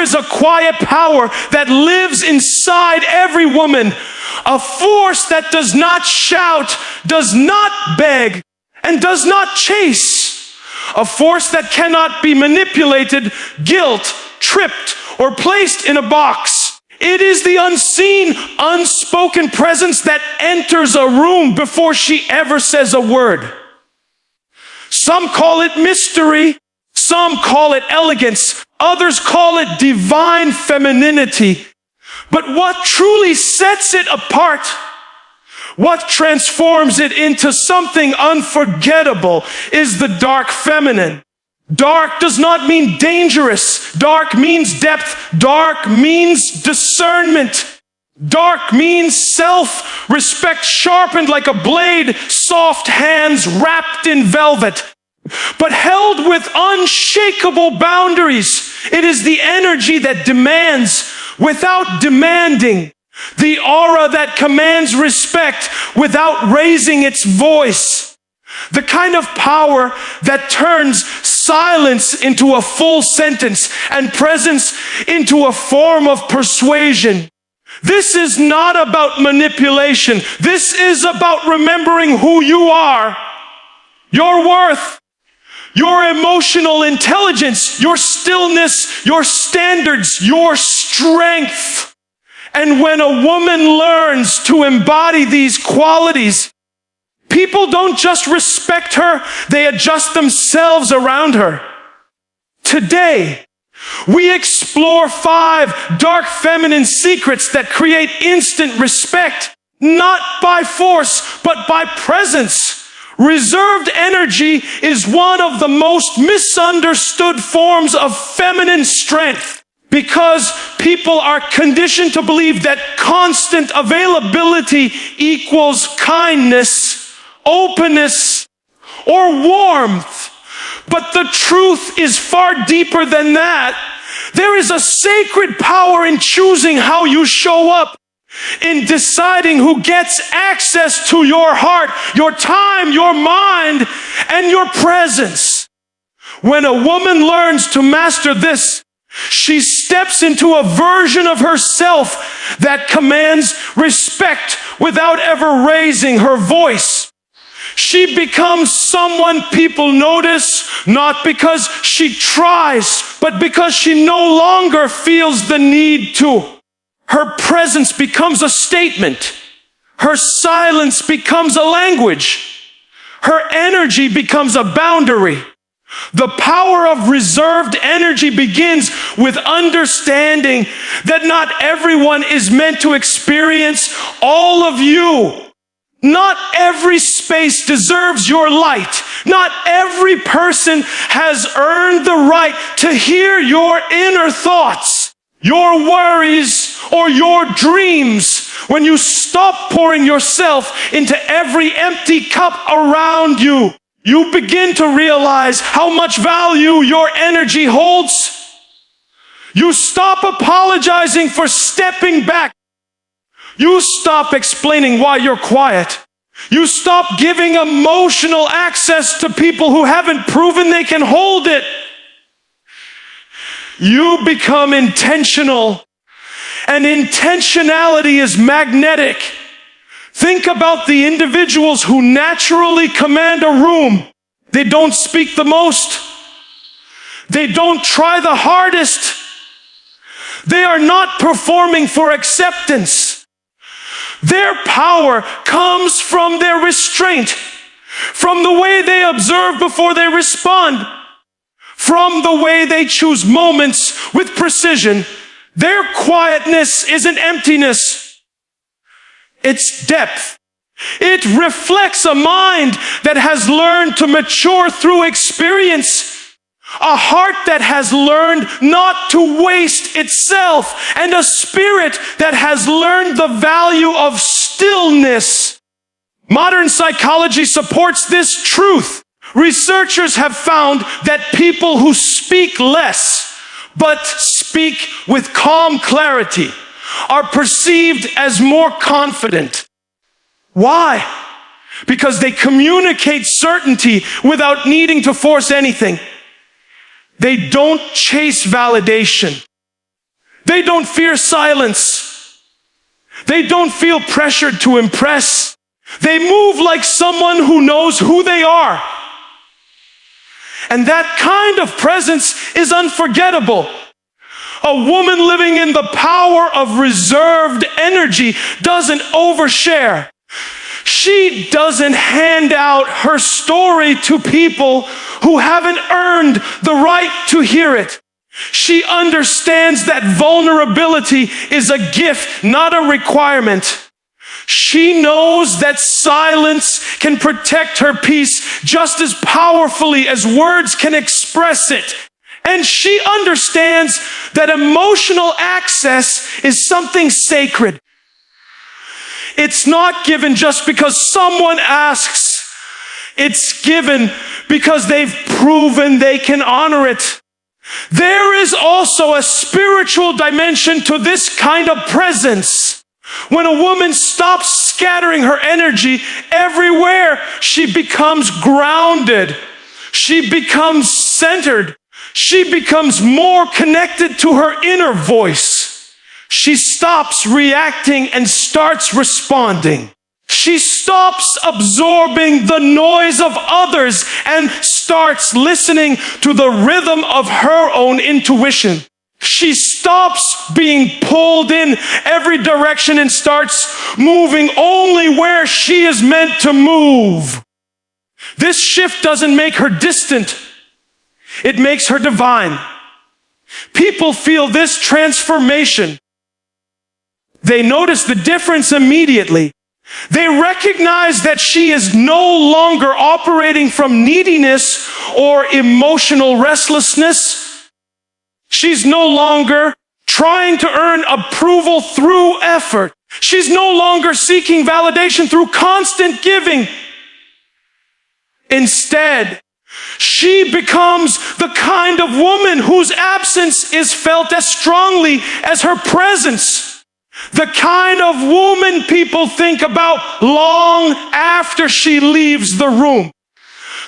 is a quiet power that lives inside every woman, a force that does not shout, does not beg, and does not chase, a force that cannot be manipulated, guilt, tripped, or placed in a box. It is the unseen, unspoken presence that enters a room before she ever says a word. Some call it mystery, some call it elegance, others call it divine femininity. But what truly sets it apart, what transforms it into something unforgettable, is the dark feminine. Dark does not mean dangerous. Dark means depth. Dark means discernment. Dark means self-respect sharpened like a blade, soft hands wrapped in velvet, but held with unshakable boundaries. It is the energy that demands without demanding, the aura that commands respect without raising its voice, the kind of power that turns silence into a full sentence and presence into a form of persuasion. This is not about manipulation. This is about remembering who you are, your worth, your emotional intelligence, your stillness, your standards, your strength. And when a woman learns to embody these qualities, people don't just respect her, they adjust themselves around her. Today, we explore 5 dark feminine secrets that create instant respect, not by force, but by presence. Reserved energy is one of the most misunderstood forms of feminine strength because people are conditioned to believe that constant availability equals kindness, openness, or warmth. But the truth is far deeper than that. There is a sacred power in choosing how you show up, in deciding who gets access to your heart, your time, your mind, and your presence. When a woman learns to master this, she steps into a version of herself that commands respect without ever raising her voice. She becomes someone people notice, not because she tries, but because she no longer feels the need to. Her presence becomes a statement. Her silence becomes a language. Her energy becomes a boundary. The power of reserved energy begins with understanding that not everyone is meant to experience all of you. Not every space deserves your light. Not every person has earned the right to hear your inner thoughts, your worries, or your dreams. When you stop pouring yourself into every empty cup around you, you begin to realize how much value your energy holds. You stop apologizing for stepping back. You stop explaining why you're quiet. You stop giving emotional access to people who haven't proven they can hold it. You become intentional, and intentionality is magnetic. Think about the individuals who naturally command a room. They don't speak the most. They don't try the hardest. They are not performing for acceptance. Their power comes from their restraint, from the way they observe before they respond, from the way they choose moments with precision. Their quietness isn't emptiness. It's depth. It reflects a mind that has learned to mature through experience, a heart that has learned not to waste itself, and a spirit that has learned the value of stillness. Modern psychology supports this truth. Researchers have found that people who speak less, but speak with calm clarity, are perceived as more confident. Why? Because they communicate certainty without needing to force anything. They don't chase validation. They don't fear silence. They don't feel pressured to impress. They move like someone who knows who they are. And that kind of presence is unforgettable. A woman living in the power of reserved energy doesn't overshare. She doesn't hand out her story to people who haven't earned the right to hear it. She understands that vulnerability is a gift, not a requirement. She knows that silence can protect her peace just as powerfully as words can express it. And she understands that emotional access is something sacred. It's not given just because someone asks. It's given because they've proven they can honor it. There is also a spiritual dimension to this kind of presence. When a woman stops scattering her energy everywhere, she becomes grounded. She becomes centered. She becomes more connected to her inner voice. She stops reacting and starts responding. She stops absorbing the noise of others and starts listening to the rhythm of her own intuition. She stops being pulled in every direction and starts moving only where she is meant to move. This shift doesn't make her distant. It makes her divine. People feel this transformation. They notice the difference immediately. They recognize that she is no longer operating from neediness or emotional restlessness. She's no longer trying to earn approval through effort. She's no longer seeking validation through constant giving. Instead, she becomes the kind of woman whose absence is felt as strongly as her presence. The kind of woman people think about long after she leaves the room.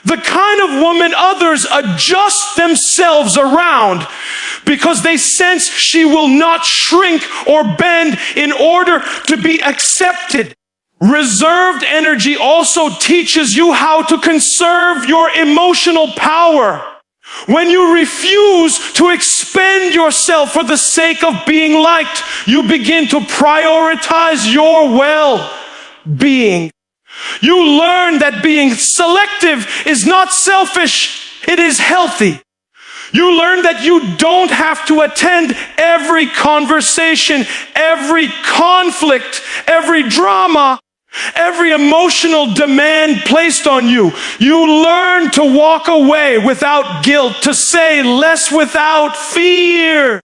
The kind of woman others adjust themselves around because they sense she will not shrink or bend in order to be accepted. Reserved energy also teaches you how to conserve your emotional power. When you refuse to expend yourself for the sake of being liked, you begin to prioritize your well-being. You learn that being selective is not selfish, it is healthy. You learn that you don't have to attend every conversation, every conflict, every drama, every emotional demand placed on you. You learn to walk away without guilt, to say less without fear,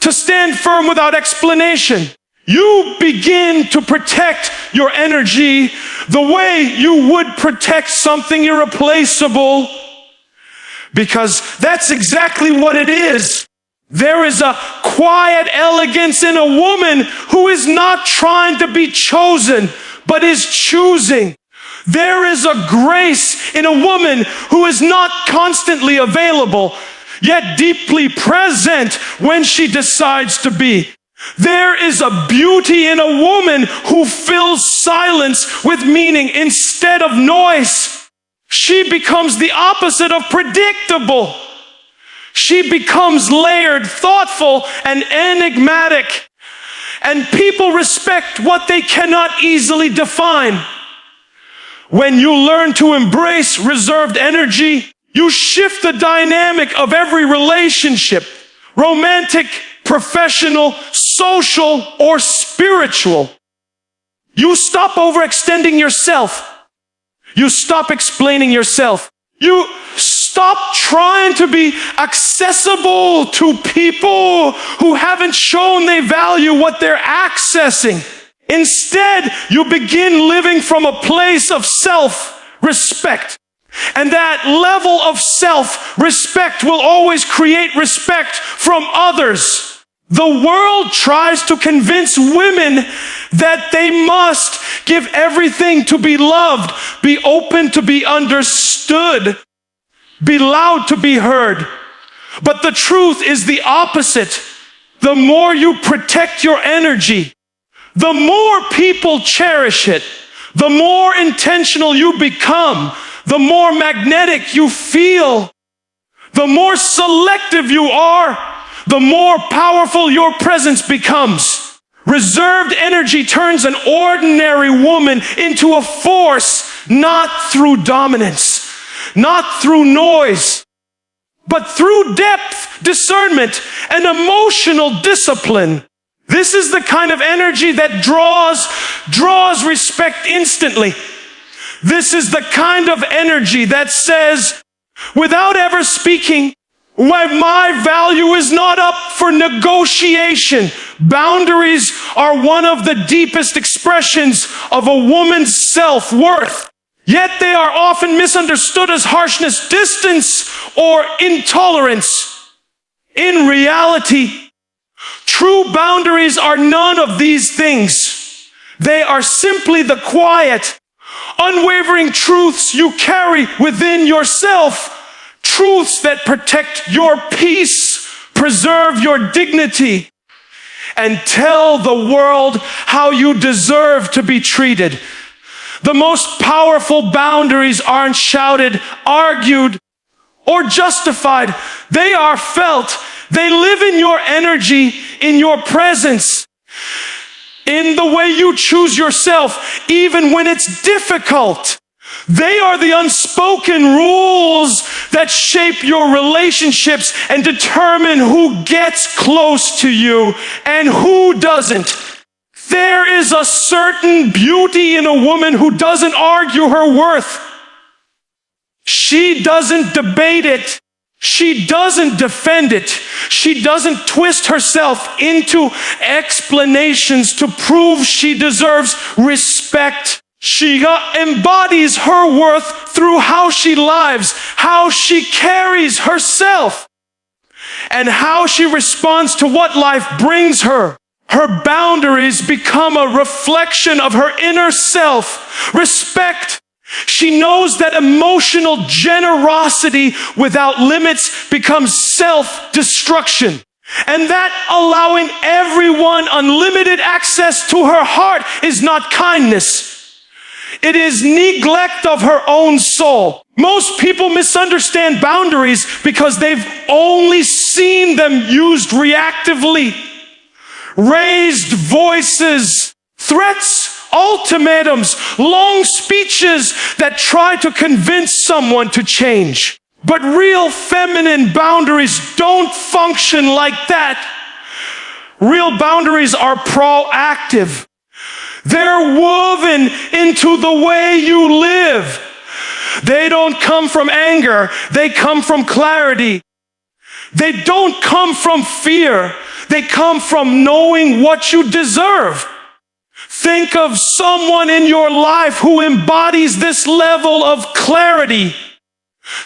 to stand firm without explanation. You begin to protect your energy the way you would protect something irreplaceable, because that's exactly what it is. There is a quiet elegance in a woman who is not trying to be chosen, but is choosing. There is a grace in a woman who is not constantly available, yet deeply present when she decides to be. There is a beauty in a woman who fills silence with meaning instead of noise. She becomes the opposite of predictable. She becomes layered, thoughtful, and enigmatic. And people respect what they cannot easily define. When you learn to embrace reserved energy, you shift the dynamic of every relationship, romantic, professional, social, or spiritual. You stop overextending yourself. You stop explaining yourself. You stop trying to be accessible to people who haven't shown they value what they're accessing. Instead, you begin living from a place of self-respect. And that level of self-respect will always create respect from others. The world tries to convince women that they must give everything to be loved, be open to be understood, be loud to be heard. But the truth is the opposite. the more you protect your energy, the more people cherish it, the more intentional you become, the more magnetic you feel, the more selective you are, the more powerful your presence becomes. Reserved energy turns an ordinary woman into a force, not through dominance, not through noise, but through depth, discernment, and emotional discipline. This is the kind of energy that draws respect instantly. This is the kind of energy that says, without ever speaking, my value is not up for negotiation. Boundaries are one of the deepest expressions of a woman's self-worth. Yet they are often misunderstood as harshness, distance, or intolerance. In reality, true boundaries are none of these things. They are simply the quiet, unwavering truths you carry within yourself. Truths that protect your peace, preserve your dignity, and tell the world how you deserve to be treated. The most powerful boundaries aren't shouted, argued, or justified. They are felt. They live in your energy, in your presence, in the way you choose yourself, even when it's difficult. They are the unspoken rules that shape your relationships and determine who gets close to you and who doesn't. There is a certain beauty in a woman who doesn't argue her worth. She doesn't debate it. She doesn't defend it. She doesn't twist herself into explanations to prove she deserves respect. She embodies her worth through how she lives, how she carries herself, and how she responds to what life brings her. Her boundaries become a reflection of her inner self. Respect. She knows that emotional generosity without limits becomes self-destruction, and that allowing everyone unlimited access to her heart is not kindness. It is neglect of her own soul. Most people misunderstand boundaries because they've only seen them used reactively. Raised voices, threats, ultimatums, long speeches that try to convince someone to change. But real feminine boundaries don't function like that. Real boundaries are proactive. They're woven into the way you live. They don't come from anger. They come from clarity. They don't come from fear. They come from knowing what you deserve. Think of someone in your life who embodies this level of clarity.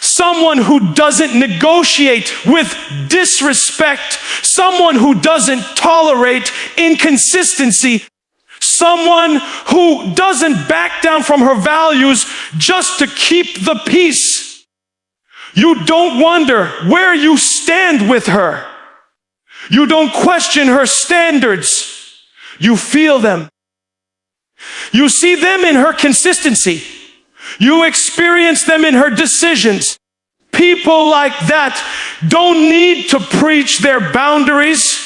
Someone who doesn't negotiate with disrespect. Someone who doesn't tolerate inconsistency. Someone who doesn't back down from her values just to keep the peace. You don't wonder where you stand with her. You don't question her standards. You feel them. You see them in her consistency. You experience them in her decisions. People like that don't need to preach their boundaries.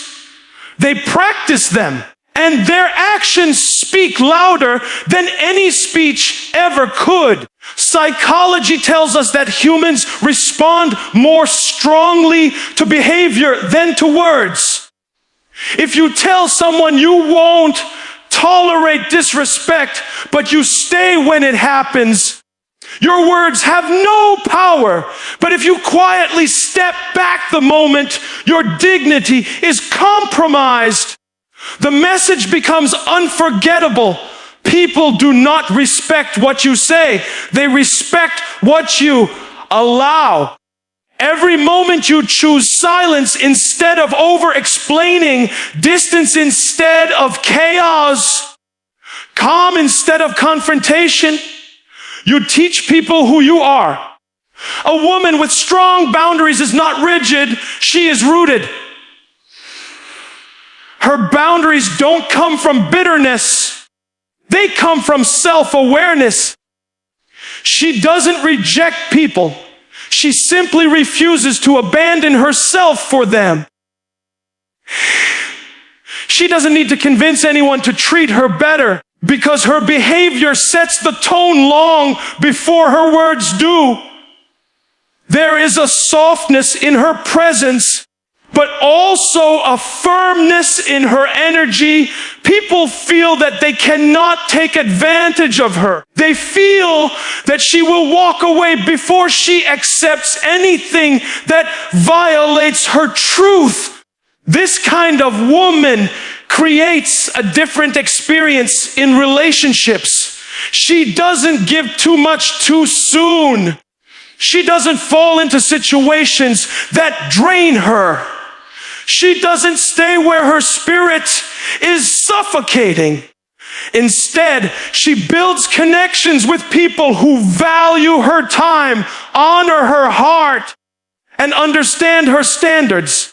They practice them. And their actions speak louder than any speech ever could. Psychology tells us that humans respond more strongly to behavior than to words. If you tell someone you won't tolerate disrespect, but you stay when it happens, your words have no power. But if you quietly step back the moment your dignity is compromised, the message becomes unforgettable. People do not respect what you say. They respect what you allow. Every moment you choose silence instead of over-explaining, distance instead of chaos, calm instead of confrontation, you teach people who you are. A woman with strong boundaries is not rigid, she is rooted. Her boundaries don't come from bitterness. They come from self-awareness. She doesn't reject people. She simply refuses to abandon herself for them. She doesn't need to convince anyone to treat her better, because her behavior sets the tone long before her words do. There is a softness in her presence, but also a firmness in her energy. People feel that they cannot take advantage of her. They feel that she will walk away before she accepts anything that violates her truth. This kind of woman creates a different experience in relationships. She doesn't give too much too soon. She doesn't fall into situations that drain her. She doesn't stay where her spirit is suffocating. Instead, she builds connections with people who value her time, honor her heart, and understand her standards.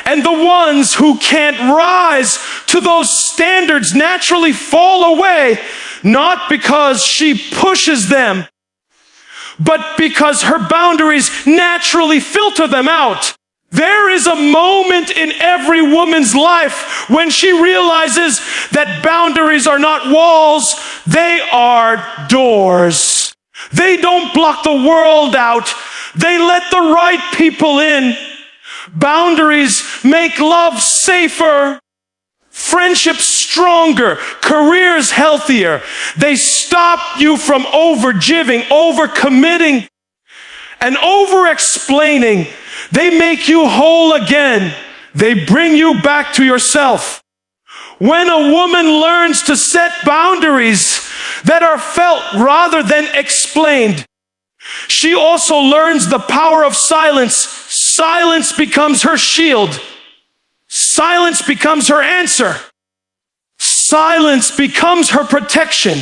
And the ones who can't rise to those standards naturally fall away, not because she pushes them, but because her boundaries naturally filter them out. There is a moment in every woman's life when she realizes that boundaries are not walls, they are doors. They don't block the world out, they let the right people in. Boundaries make love safer, friendships stronger, careers healthier. They stop you from overgiving, overcommitting, and over-explaining. They make you whole again. They bring you back to yourself. When a woman learns to set boundaries that are felt rather than explained, she also learns the power of silence. Silence becomes her shield. Silence becomes her answer. Silence becomes her protection.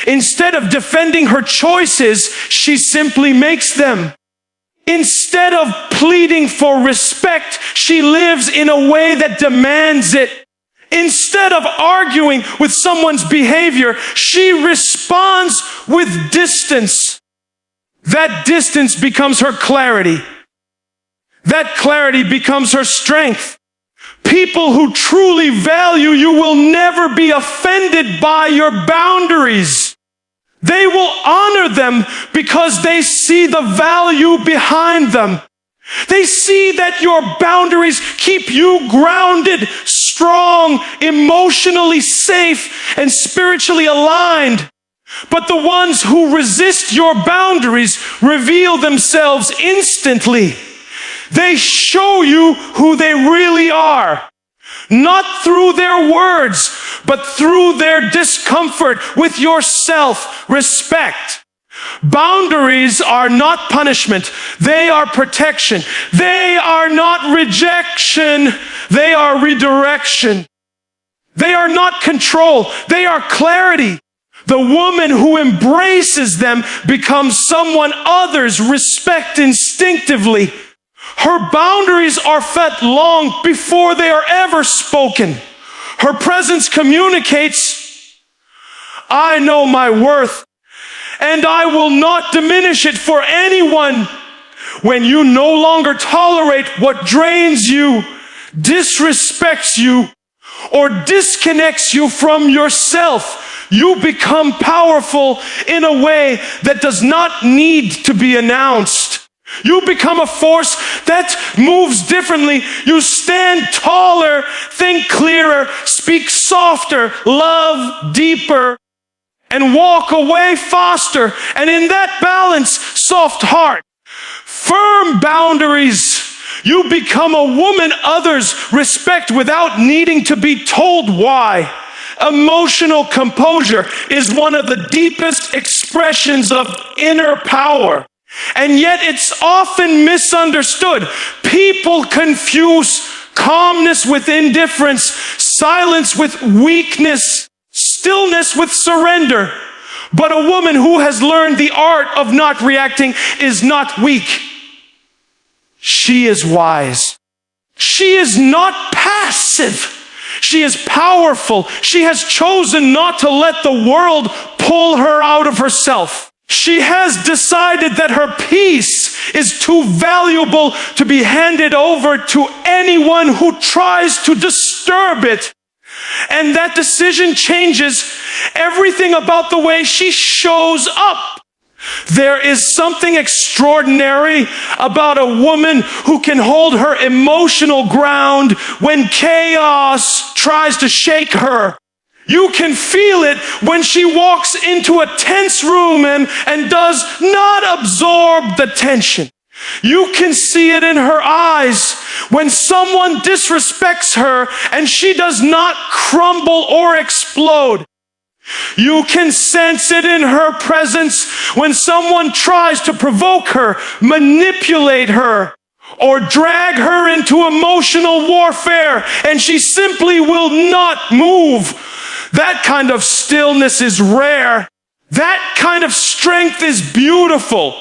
Instead of defending her choices, she simply makes them. Instead of pleading for respect, she lives in a way that demands it. Instead of arguing with someone's behavior, she responds with distance. That distance becomes her clarity. That clarity becomes her strength. People who truly value you will never be offended by your boundaries. They will honor them because they see the value behind them. They see that your boundaries keep you grounded, strong, emotionally safe, and spiritually aligned. But the ones who resist your boundaries reveal themselves instantly. They show you who they really are, not through their words, but through their discomfort with your self-respect. Boundaries are not punishment. They are protection. They are not rejection. They are redirection. They are not control. They are clarity. The woman who embraces them becomes someone others respect instinctively. Her boundaries are felt long before they are ever spoken. Her presence communicates, I know my worth, and I will not diminish it for anyone. When you no longer tolerate what drains you, disrespects you, or disconnects you from yourself, you become powerful in a way that does not need to be announced. You become a force that moves differently. You stand taller, think clearer, speak softer, love deeper, and walk away faster. And in that balance, soft heart, firm boundaries, you become a woman others respect without needing to be told why. Emotional composure is one of the deepest expressions of inner power. And yet it's often misunderstood. People confuse calmness with indifference, silence with weakness, stillness with surrender. But a woman who has learned the art of not reacting is not weak. She is wise. She is not passive. She is powerful. She has chosen not to let the world pull her out of herself. She has decided that her peace is too valuable to be handed over to anyone who tries to disturb it. And that decision changes everything about the way she shows up. There is something extraordinary about a woman who can hold her emotional ground when chaos tries to shake her. You can feel it when she walks into a tense room and does not absorb the tension. You can see it in her eyes when someone disrespects her and she does not crumble or explode. You can sense it in her presence when someone tries to provoke her, manipulate her, or drag her into emotional warfare, and she simply will not move. That kind of stillness is rare. That kind of strength is beautiful.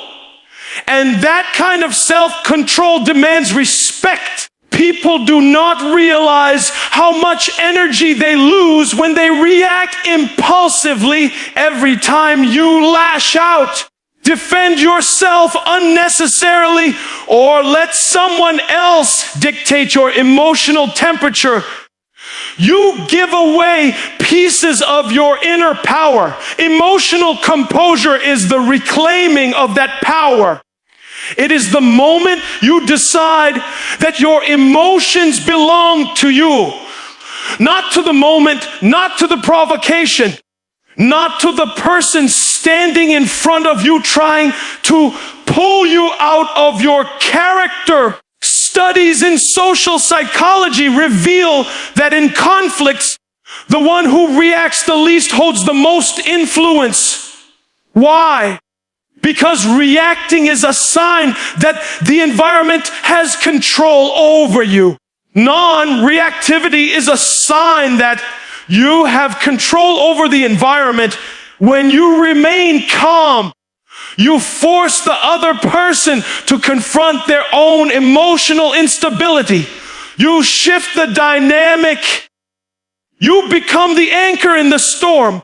And that kind of self-control demands respect. People do not realize how much energy they lose when they react impulsively every time you lash out. Defend yourself unnecessarily or let someone else dictate your emotional temperature. You give away pieces of your inner power. Emotional composure is the reclaiming of that power. It is the moment you decide that your emotions belong to you. Not to the moment, not to the provocation, not to the person standing in front of you trying to pull you out of your character. Studies in social psychology reveal that in conflicts, the one who reacts the least holds the most influence. Why? Because reacting is a sign that the environment has control over you. Non-reactivity is a sign that you have control over the environment. When you remain calm, you force the other person to confront their own emotional instability. You shift the dynamic. You become the anchor in the storm.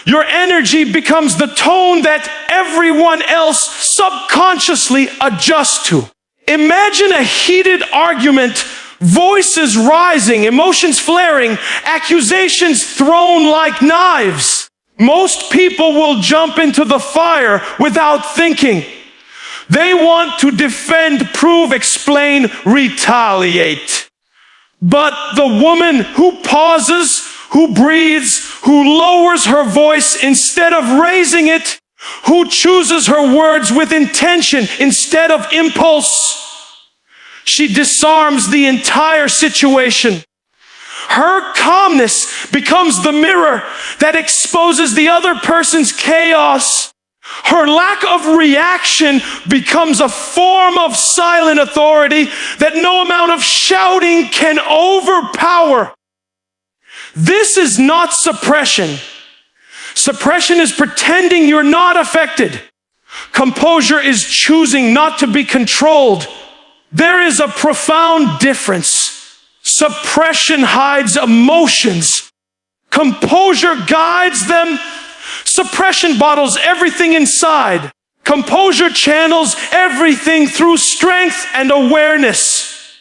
Your energy becomes the tone that everyone else subconsciously adjusts to. Imagine a heated argument, voices rising, emotions flaring, accusations thrown like knives. Most people will jump into the fire without thinking. They want to defend, prove, explain, retaliate. But the woman who pauses, who breathes, who lowers her voice instead of raising it, who chooses her words with intention instead of impulse, she disarms the entire situation. Her calmness becomes the mirror that exposes the other person's chaos. Her lack of reaction becomes a form of silent authority that no amount of shouting can overpower. This is not suppression. Suppression is pretending you're not affected. Composure is choosing not to be controlled. There is a profound difference. Suppression hides emotions. Composure guides them. Suppression bottles everything inside. Composure channels everything through strength and awareness.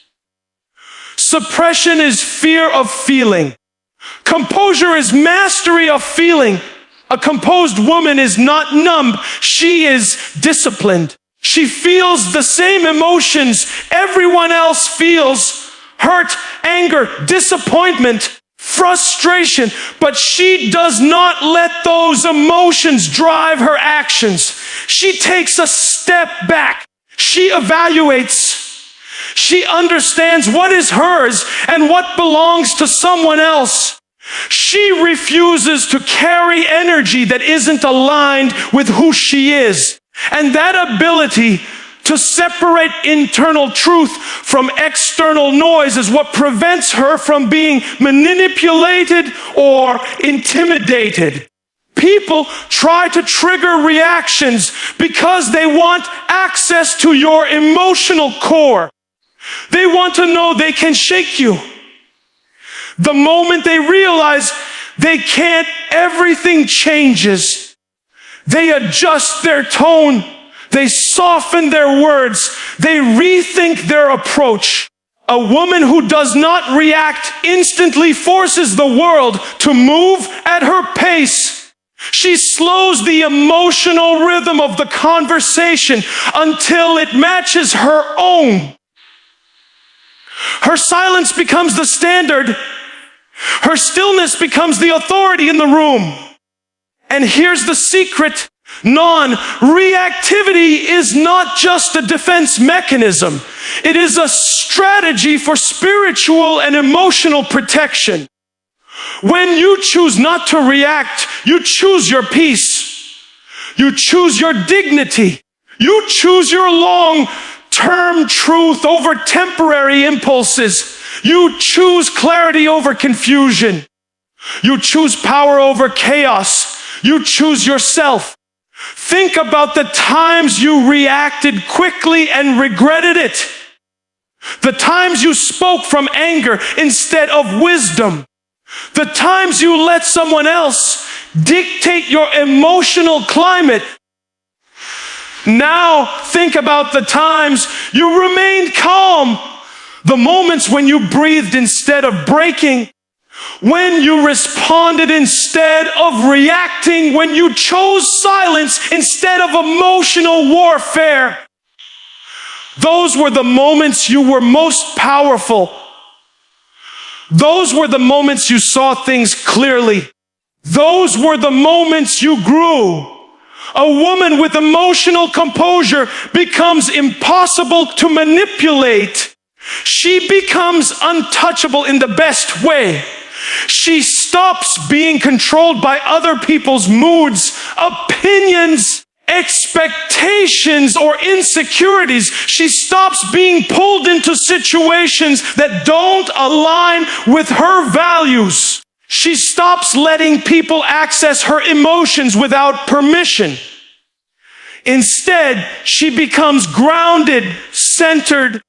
Suppression is fear of feeling. Composure is mastery of feeling. A composed woman is not numb. She is disciplined. She feels the same emotions everyone else feels. Hurt, anger, disappointment, frustration. But she does not let those emotions drive her actions. She takes a step back. She evaluates. She understands what is hers and what belongs to someone else. She refuses to carry energy that isn't aligned with who she is. And that ability to separate internal truth from external noise is what prevents her from being manipulated or intimidated. People try to trigger reactions because they want access to your emotional core. They want to know they can shake you. The moment they realize they can't, everything changes. They adjust their tone. They soften their words. They rethink their approach. A woman who does not react instantly forces the world to move at her pace. She slows the emotional rhythm of the conversation until it matches her own. Her silence becomes the standard. Her stillness becomes the authority in the room. And here's the secret. Non-reactivity is not just a defense mechanism. It is a strategy for spiritual and emotional protection. When you choose not to react, you choose your peace. You choose your dignity. You choose your long-term truth over temporary impulses. You choose clarity over confusion. You choose power over chaos. You choose yourself. Think about the times you reacted quickly and regretted it. The times you spoke from anger instead of wisdom. The times you let someone else dictate your emotional climate. Now think about the times you remained calm. The moments when you breathed instead of breaking. When you responded instead of reacting, when you chose silence instead of emotional warfare. Those were the moments you were most powerful. Those were the moments you saw things clearly. Those were the moments you grew. A woman with emotional composure becomes impossible to manipulate. She becomes untouchable in the best way. She stops being controlled by other people's moods, opinions, expectations, or insecurities. She stops being pulled into situations that don't align with her values. She stops letting people access her emotions without permission. Instead, she becomes grounded, centered,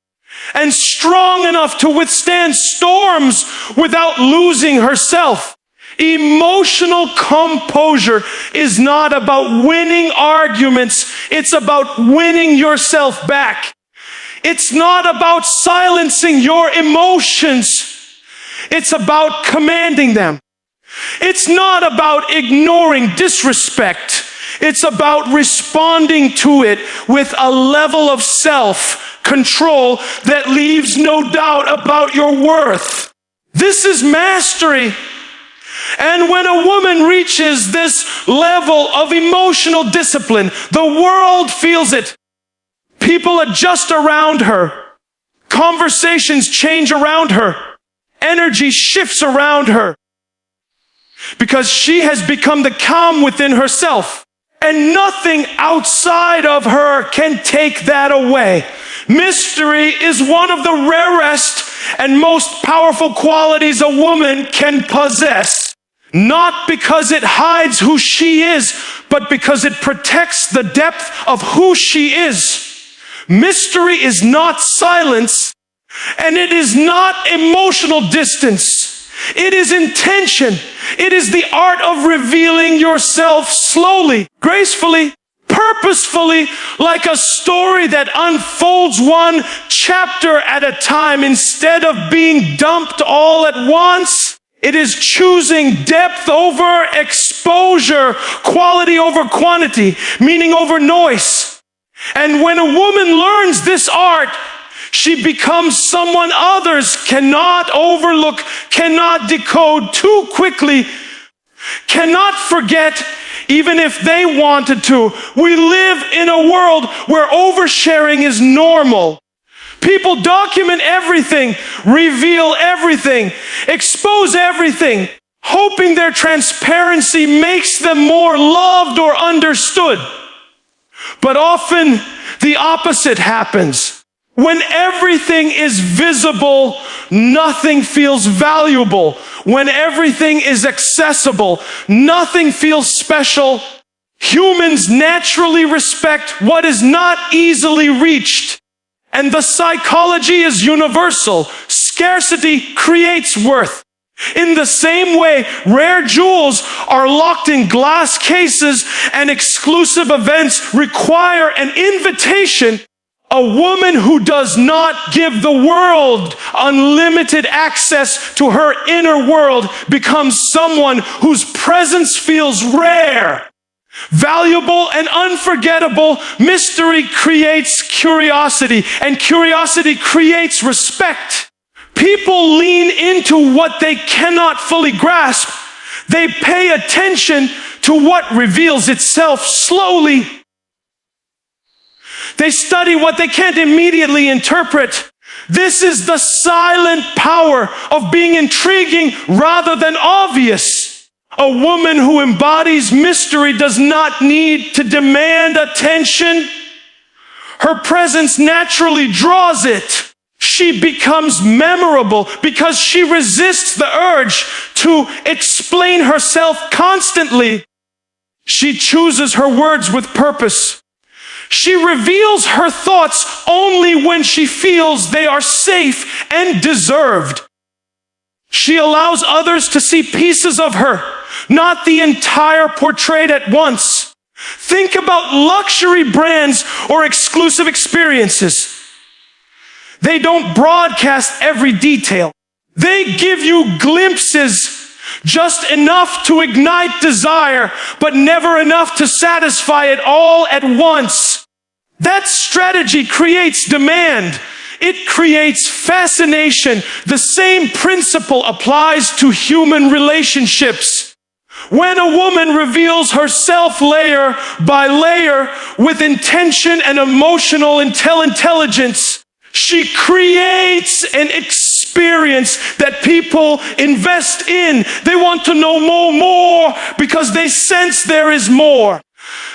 and strong enough to withstand storms without losing herself. Emotional composure is not about winning arguments. It's about winning yourself back. It's not about silencing your emotions. It's about commanding them. It's not about ignoring disrespect. It's about responding to it with a level of self-control that leaves no doubt about your worth. This is mastery. And when a woman reaches this level of emotional discipline, the world feels it. People adjust around her. Conversations change around her. Energy shifts around her. Because she has become the calm within herself. And nothing outside of her can take that away. Mystery is one of the rarest and most powerful qualities a woman can possess. Not because it hides who she is, but because it protects the depth of who she is. Mystery is not silence, and it is not emotional distance. It is intention. It is the art of revealing yourself slowly, gracefully, purposefully, like a story that unfolds one chapter at a time instead of being dumped all at once. It is choosing depth over exposure, quality over quantity, meaning over noise. And when a woman learns this art, she becomes someone others cannot overlook, cannot decode too quickly, cannot forget, even if they wanted to. We live in a world where oversharing is normal. People document everything, reveal everything, expose everything, hoping their transparency makes them more loved or understood. But often the opposite happens. When everything is visible, nothing feels valuable. When everything is accessible, nothing feels special. Humans naturally respect what is not easily reached. And the psychology is universal. Scarcity creates worth. In the same way, rare jewels are locked in glass cases and exclusive events require an invitation. A woman who does not give the world unlimited access to her inner world becomes someone whose presence feels rare, valuable, and unforgettable. Mystery creates curiosity, and curiosity creates respect. People lean into what they cannot fully grasp. They pay attention to what reveals itself slowly. They study what they can't immediately interpret. This is the silent power of being intriguing rather than obvious. A woman who embodies mystery does not need to demand attention. Her presence naturally draws it. She becomes memorable because she resists the urge to explain herself constantly. She chooses her words with purpose. She reveals her thoughts only when she feels they are safe and deserved. She allows others to see pieces of her, not the entire portrait at once. Think about luxury brands or exclusive experiences. They don't broadcast every detail. They give you glimpses, just enough to ignite desire, but never enough to satisfy it all at once. That strategy creates demand. It creates fascination. The same principle applies to human relationships. When a woman reveals herself layer by layer with intention and emotional intelligence, she creates an experience that people invest in. They want to know more because they sense there is more.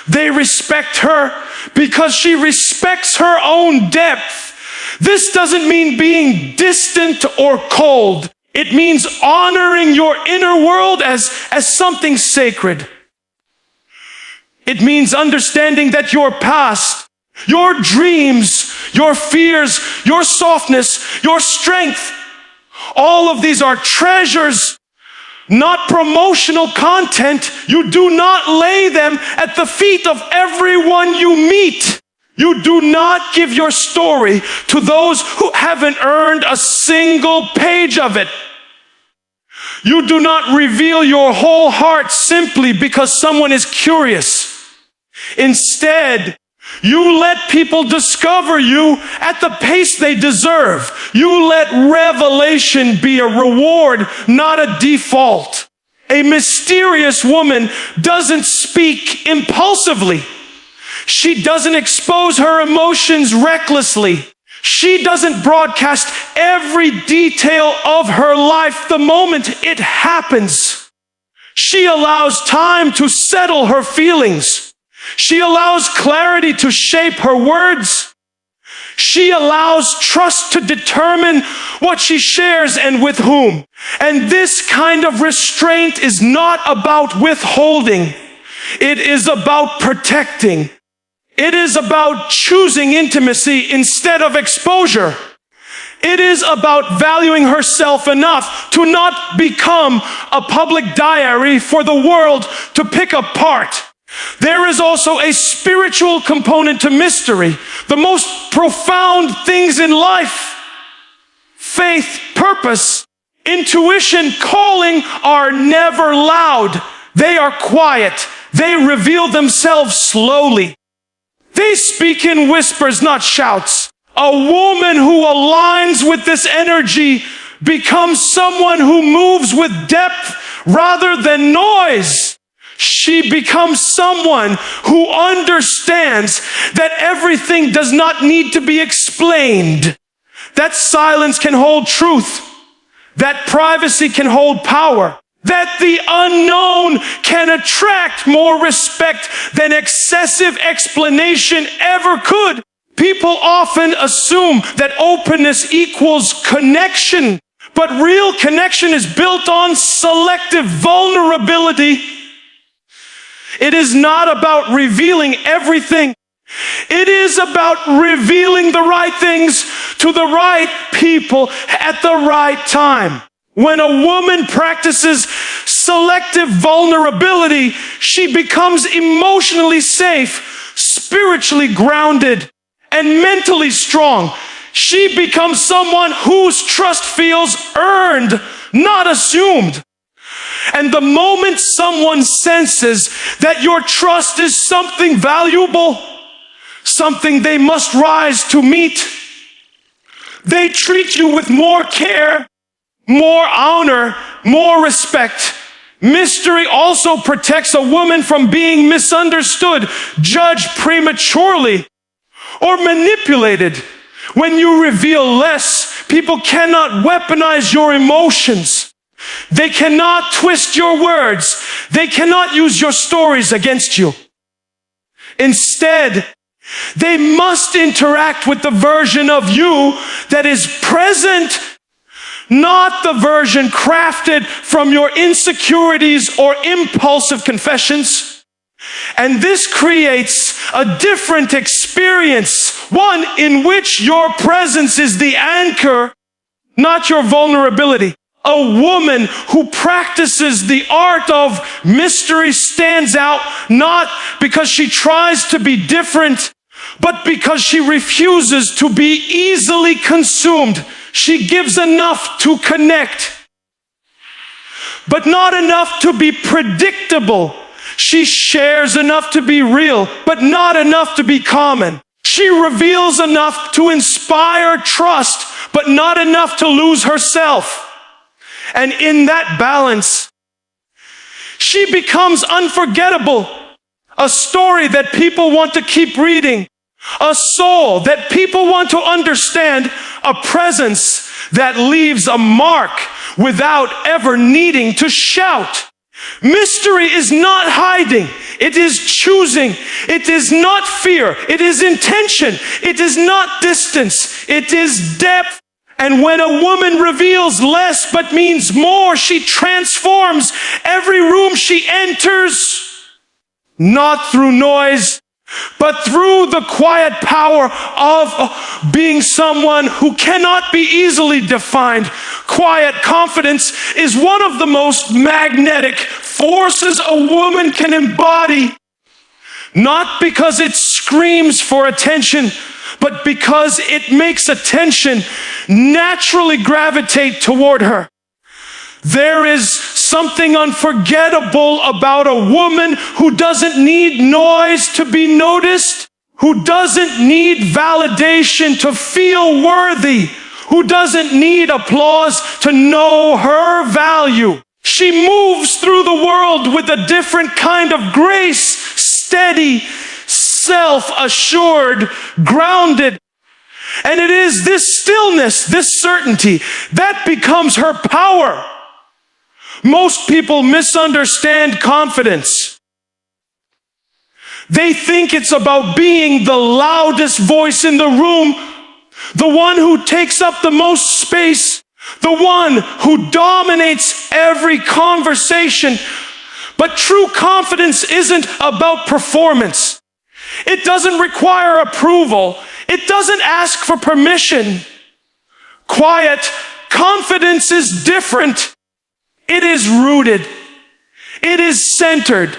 They respect her because she respects her own depth. This doesn't mean being distant or cold. It means honoring your inner world as something sacred. It means understanding that your past, your dreams, your fears, your softness, your strength, all of these are treasures, not promotional content. You do not lay them at the feet of everyone you meet. You do not give your story to those who haven't earned a single page of it. You do not reveal your whole heart simply because someone is curious. Instead, you let people discover you at the pace they deserve. You let revelation be a reward, not a default. A mysterious woman doesn't speak impulsively. She doesn't expose her emotions recklessly. She doesn't broadcast every detail of her life the moment it happens. She allows time to settle her feelings. She allows clarity to shape her words. She allows trust to determine what she shares and with whom. And this kind of restraint is not about withholding. It is about protecting. It is about choosing intimacy instead of exposure. It is about valuing herself enough to not become a public diary for the world to pick apart. There is also a spiritual component to mystery. The most profound things in life, faith, purpose, intuition, calling, are never loud. They are quiet. They reveal themselves slowly. They speak in whispers, not shouts. A woman who aligns with this energy becomes someone who moves with depth rather than noise. She becomes someone who understands that everything does not need to be explained. That silence can hold truth. That privacy can hold power. That the unknown can attract more respect than excessive explanation ever could. People often assume that openness equals connection, but real connection is built on selective vulnerability. It is not about revealing everything. It is about revealing the right things to the right people at the right time. When a woman practices selective vulnerability, she becomes emotionally safe, spiritually grounded, and mentally strong. She becomes someone whose trust feels earned, not assumed. And the moment someone senses that your trust is something valuable, something they must rise to meet, they treat you with more care, more honor, more respect. Mystery also protects a woman from being misunderstood, judged prematurely, or manipulated. When you reveal less, people cannot weaponize your emotions. They cannot twist your words. They cannot use your stories against you. Instead, they must interact with the version of you that is present, not the version crafted from your insecurities or impulsive confessions. And this creates a different experience, one in which your presence is the anchor, not your vulnerability. A woman who practices the art of mystery stands out not because she tries to be different, but because she refuses to be easily consumed. She gives enough to connect, but not enough to be predictable. She shares enough to be real, but not enough to be common. She reveals enough to inspire trust, but not enough to lose herself. And in that balance, she becomes unforgettable, a story that people want to keep reading, a soul that people want to understand, a presence that leaves a mark without ever needing to shout. Mystery is not hiding. It is choosing. It is not fear. It is intention. It is not distance. It is depth. And when a woman reveals less but means more, she transforms every room she enters, not through noise, but through the quiet power of being someone who cannot be easily defined. Quiet confidence is one of the most magnetic forces a woman can embody, not because it screams for attention, but because it makes attention naturally gravitate toward her. There is something unforgettable about a woman who doesn't need noise to be noticed, who doesn't need validation to feel worthy, who doesn't need applause to know her value. She moves through the world with a different kind of grace, steady, self-assured, grounded. And it is this stillness, this certainty, that becomes her power. Most people misunderstand confidence. They think it's about being the loudest voice in the room, the one who takes up the most space, the one who dominates every conversation. But true confidence isn't about performance. It doesn't require approval. It doesn't ask for permission. Quiet confidence is different. It is rooted. It is centered.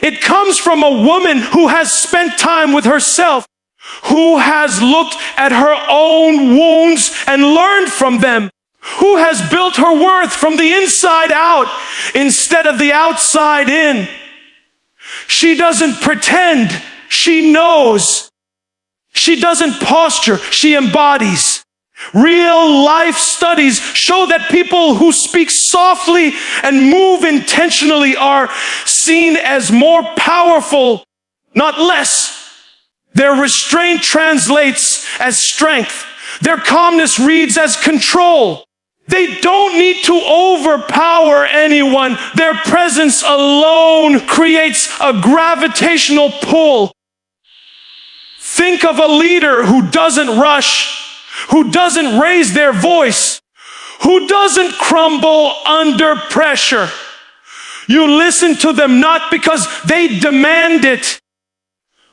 It comes from a woman who has spent time with herself, who has looked at her own wounds and learned from them, who has built her worth from the inside out instead of the outside in. She doesn't pretend. She knows. She doesn't posture. She embodies. Real life studies show that people who speak softly and move intentionally are seen as more powerful, not less. Their restraint translates as strength. Their calmness reads as control. They don't need to overpower anyone. Their presence alone creates a gravitational pull. Think of a leader who doesn't rush, who doesn't raise their voice, who doesn't crumble under pressure. You listen to them not because they demand it,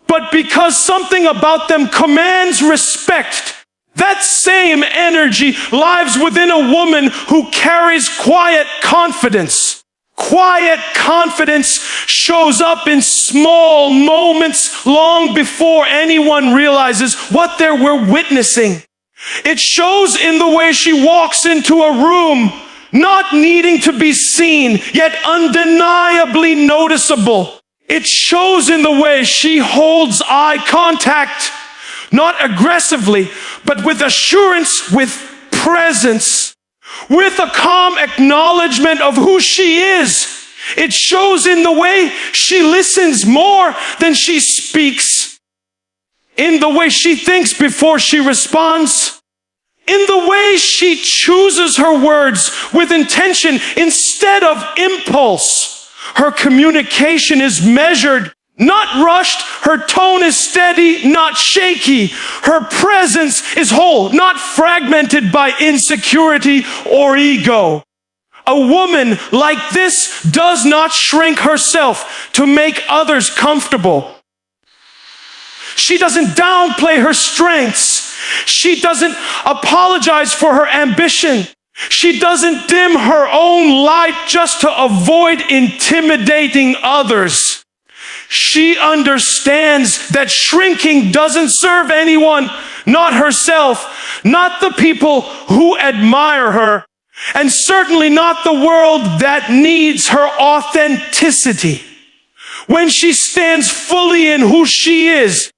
but because something about them commands respect. That same energy lives within a woman who carries quiet confidence. Quiet confidence shows up in small moments long before anyone realizes what we're witnessing. It shows in the way she walks into a room, not needing to be seen, yet undeniably noticeable. It shows in the way she holds eye contact, not aggressively, but with assurance, with presence, with a calm acknowledgement of who she is. It shows in the way she listens more than she speaks, in the way she thinks before she responds, in the way she chooses her words with intention instead of impulse. Her communication is measured, not rushed. Her tone is steady, not shaky. Her presence is whole, not fragmented by insecurity or ego. A woman like this does not shrink herself to make others comfortable. She doesn't downplay her strengths. She doesn't apologize for her ambition. She doesn't dim her own light just to avoid intimidating others. She understands that shrinking doesn't serve anyone, not herself, not the people who admire her, and certainly not the world that needs her authenticity. When she stands fully in who she is,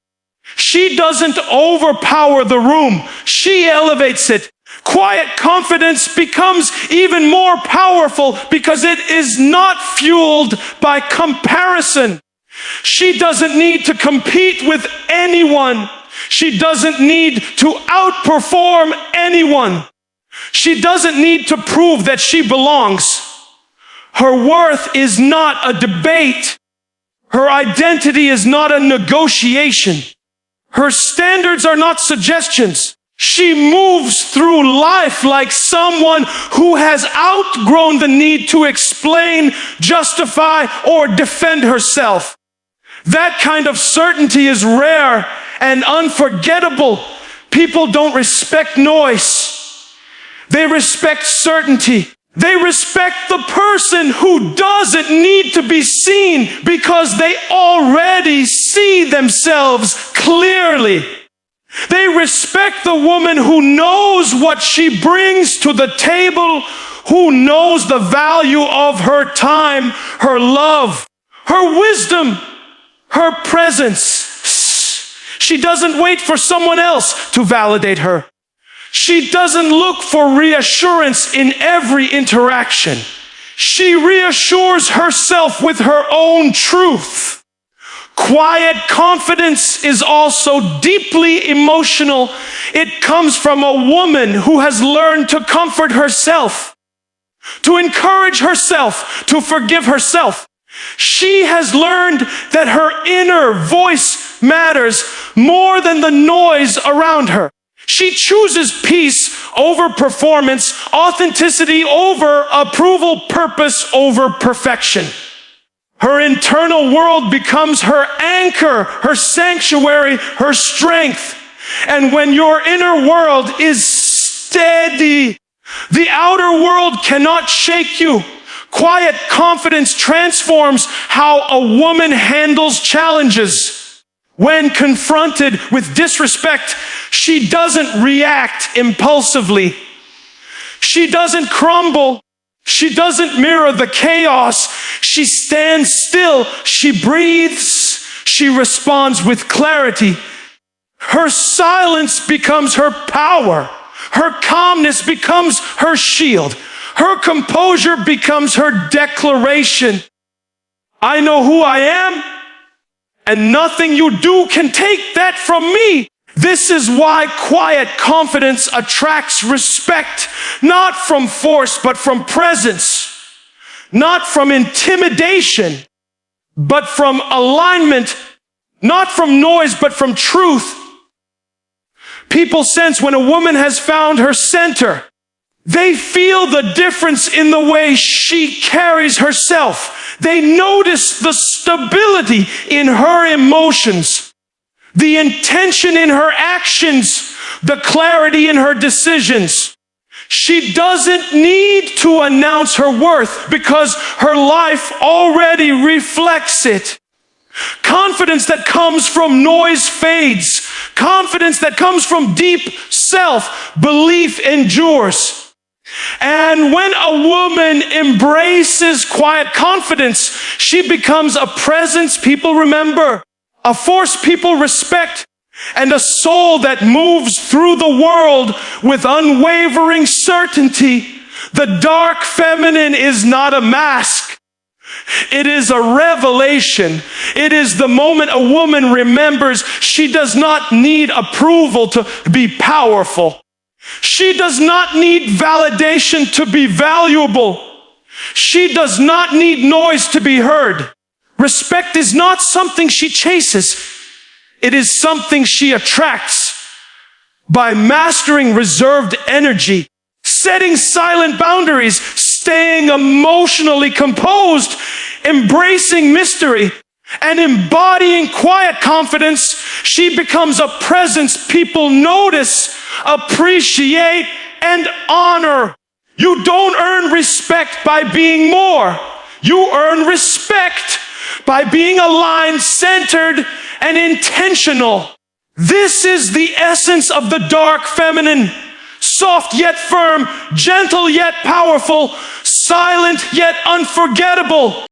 she doesn't overpower the room. She elevates it. Quiet confidence becomes even more powerful because it is not fueled by comparison. She doesn't need to compete with anyone. She doesn't need to outperform anyone. She doesn't need to prove that she belongs. Her worth is not a debate. Her identity is not a negotiation. Her standards are not suggestions. She moves through life like someone who has outgrown the need to explain, justify, or defend herself. That kind of certainty is rare and unforgettable. People don't respect noise. They respect certainty. They respect the person who doesn't need to be seen because they already see themselves clearly. They respect the woman who knows what she brings to the table, who knows the value of her time, her love, her wisdom, her presence. She doesn't wait for someone else to validate her. She doesn't look for reassurance in every interaction. She reassures herself with her own truth. Quiet confidence is also deeply emotional. It comes from a woman who has learned to comfort herself, to encourage herself, to forgive herself. She has learned that her inner voice matters more than the noise around her. She chooses peace over performance, authenticity over approval, purpose over perfection. Her internal world becomes her anchor, her sanctuary, her strength. And when your inner world is steady, the outer world cannot shake you. Quiet confidence transforms how a woman handles challenges. When confronted with disrespect, she doesn't react impulsively. She doesn't crumble. She doesn't mirror the chaos. She stands still. She breathes. She responds with clarity. Her silence becomes her power. Her calmness becomes her shield. Her composure becomes her declaration. I know who I am, and nothing you do can take that from me. This is why quiet confidence attracts respect, not from force, but from presence, not from intimidation, but from alignment, not from noise, but from truth. People sense when a woman has found her center. They feel the difference in the way she carries herself. They notice the stability in her emotions, the intention in her actions, the clarity in her decisions. She doesn't need to announce her worth because her life already reflects it. Confidence that comes from noise fades. Confidence that comes from deep self-belief endures. And when a woman embraces quiet confidence, she becomes a presence people remember, a force people respect, and a soul that moves through the world with unwavering certainty. The dark feminine is not a mask. It is a revelation. It is the moment a woman remembers she does not need approval to be powerful. She does not need validation to be valuable. She does not need noise to be heard. Respect is not something she chases. It is something she attracts by mastering reserved energy, setting silent boundaries, staying emotionally composed, embracing mystery, and embodying quiet confidence. She becomes a presence people notice, appreciate, and honor. You don't earn respect by being more. You earn respect by being aligned, centered, and intentional. This is the essence of the dark feminine. Soft yet firm, gentle yet powerful, silent yet unforgettable.